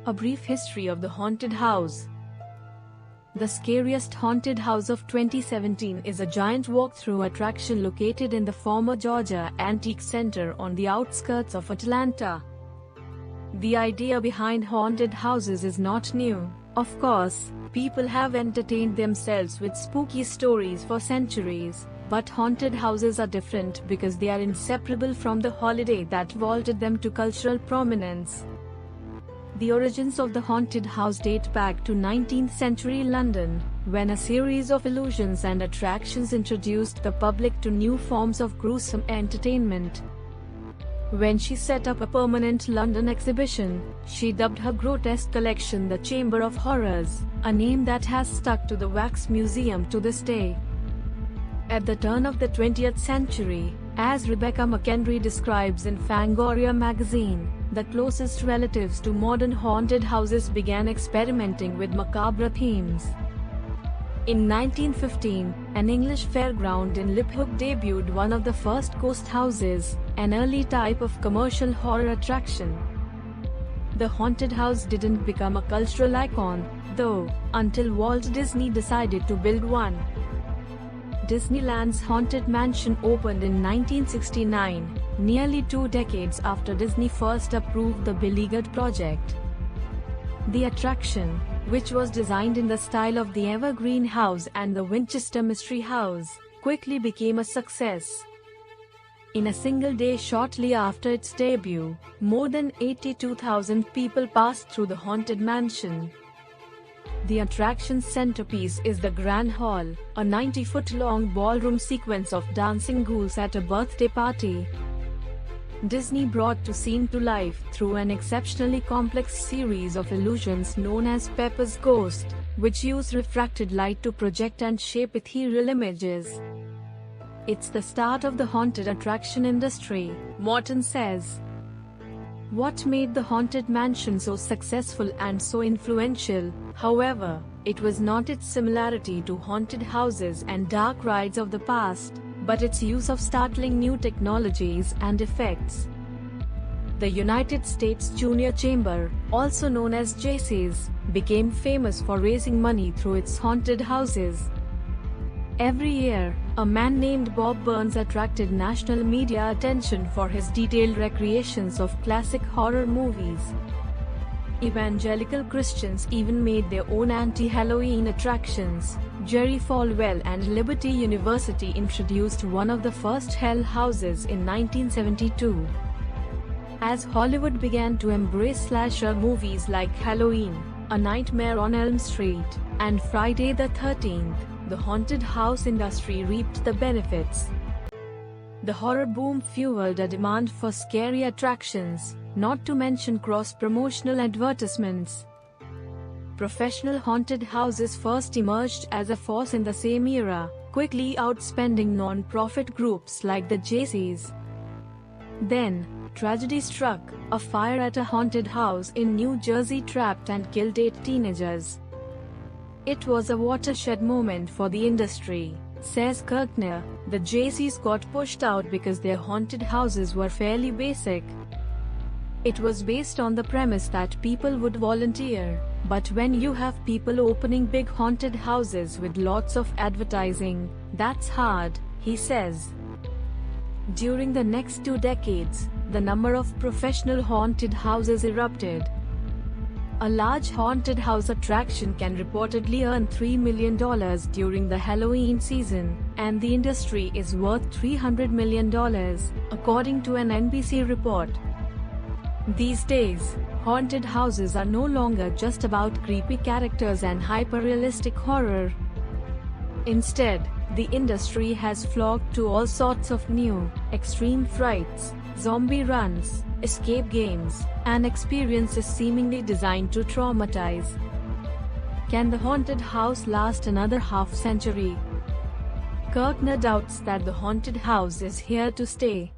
A brief history of the haunted house. The Scariest Haunted House of 2017 is a giant walk-through attraction located in the former Georgia Antique Center on the outskirts of Atlanta. The idea behind haunted houses is not new. Of course, people have entertained themselves with spooky stories for centuries, but haunted houses are different because they are inseparable from the holiday that vaulted them to cultural prominence. The origins of the haunted house date back to 19th century London, when a series of illusions and attractions introduced the public to new forms of gruesome entertainment. When she set up a permanent London exhibition, she dubbed her grotesque collection the Chamber of Horrors, a name that has stuck to the Wax Museum to this day. At the turn of the 20th century, as Rebecca McHenry describes in Fangoria magazine, the closest relatives to modern haunted houses began experimenting with macabre themes. In 1915, an English fairground in Liphook debuted one of the first ghost houses, an early type of commercial horror attraction. The haunted house didn't become a cultural icon, though, until Walt Disney decided to build one. Disneyland's Haunted Mansion opened in 1969, nearly 2 decades after Disney first approved the beleaguered project. The attraction, which was designed in the style of the Evergreen House and the Winchester Mystery House, quickly became a success. In a single day shortly after its debut, more than 82,000 people passed through the Haunted Mansion. The attraction's centerpiece is the Grand Hall, a 90-foot-long ballroom sequence of dancing ghouls at a birthday party. Disney brought the scene to life through an exceptionally complex series of illusions known as Pepper's Ghost, which use refracted light to project and shape ethereal images. It's the start of the haunted attraction industry, Morton says. What made the Haunted Mansion so successful and so influential, however, it was not its similarity to haunted houses and dark rides of the past, but its use of startling new technologies and effects. The United States Junior Chamber, also known as JC's, became famous for raising money through its haunted houses. Every year, a man named Bob Burns attracted national media attention for his detailed recreations of classic horror movies. Evangelical Christians even made their own anti-Halloween attractions. Jerry Falwell and Liberty University introduced one of the first Hell houses in 1972. As Hollywood began to embrace slasher movies like Halloween, A Nightmare on Elm Street, and Friday the 13th, the haunted house industry reaped the benefits. The horror boom fueled a demand for scary attractions, not to mention cross-promotional advertisements. Professional haunted houses first emerged as a force in the same era, quickly outspending non-profit groups like the JC's. Then, tragedy struck. A fire at a haunted house in New Jersey trapped and killed 8 teenagers. It was a watershed moment for the industry, says Kirkner. The JC's got pushed out because their haunted houses were fairly basic. It was based on the premise that people would volunteer, but when you have people opening big haunted houses with lots of advertising, that's hard, he says. During the next 2 decades, the number of professional haunted houses erupted. A large haunted house attraction can reportedly earn $3 million during the Halloween season, and the industry is worth $300 million, according to an NBC report. These days, haunted houses are no longer just about creepy characters and hyper-realistic horror. Instead, the industry has flocked to all sorts of new, extreme frights, zombie runs, escape games, and experiences seemingly designed to traumatize. Can the haunted house last another half-century? Kirkner doubts that the haunted house is here to stay.